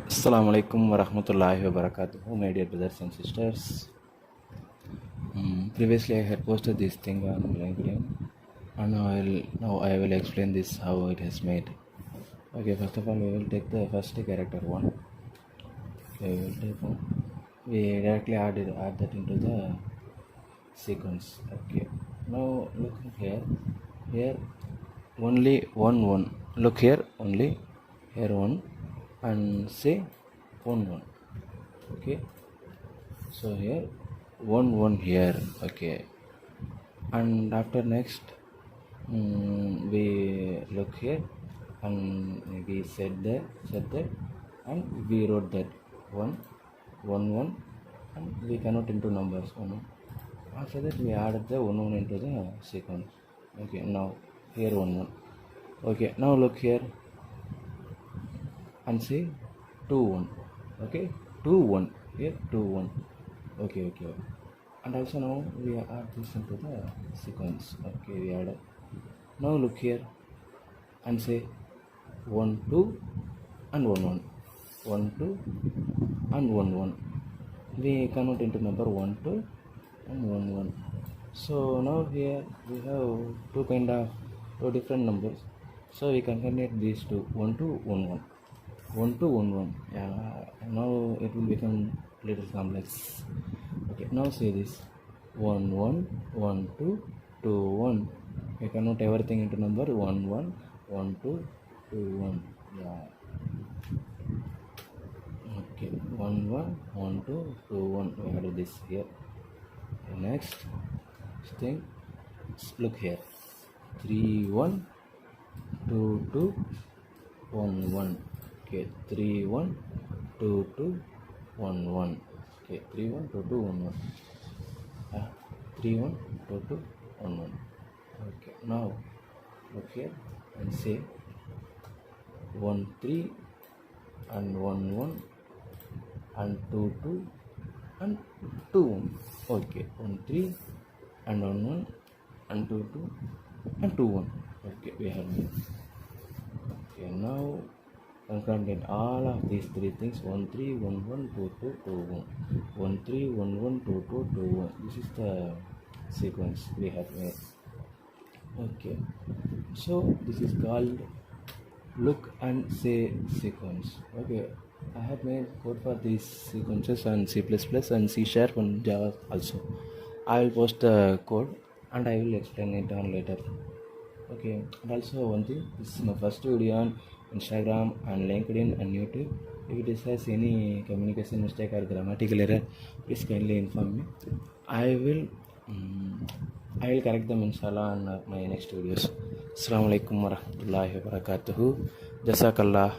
Assalamu alaikum warahmatullahi wabarakatuh, my dear brothers and sisters. Previously, I had posted this thing on LinkedIn, and now I will explain this how it has made. Okay, first of all, we will take the first character one. Okay, we will take one. We directly add that into the sequence. Okay, now look here. Here only one. Look here only. Here one, and say one. Okay, so here one here. Okay, and after next we look here and we set that and we wrote that one and we cannot into numbers one. After that we added the one into the sequence. Okay, now here one. Okay, now look here and say 2 1. Okay, 2 1 here 2 1. Okay, and also now we add this into the sequence. Okay, we add it. Now look here and say 1 2 and 1 2 and 1. We convert into number 1 2 and 1. So now here we have two different numbers, so we can connect these two 1 2 1 1. Yeah, now it will become little complex. Okay, now say this 1 1 2 2 1. We convert everything into number 1 1 1 2 2 1. Yeah. Okay, 1 1 1 2 2 1. We have this here. Okay, next thing, look here 3 1 2 2 1 1. Okay, 3 1 2 2 1 1. Okay, 3 1 2 2 1 1. 3 1 2 2 1 1. Okay, now look here and say 1 3 and 1 1 and 2 2 and 2 1. Okay, 1 3 and 1 1 and 2 2 and 2 1. Okay, we have it. Okay, now concatenate all of these three things 1 3 1 1 2 2 2 1 1 3 1 1 2 2 2 1. This is the sequence we have made. Okay, so this is called look and say sequence. Okay, I have made code for these sequences on C++ and C# and Java also. I will post the code and I will explain it on later. Okay, and also one thing, this is my first video on Instagram and LinkedIn and YouTube. If it has any communication mistake or grammatical error, please kindly inform me. I will correct them inshallah on my next videos. Assalamu alaikum warahmatullahi wabarakatuh. Jazakallah.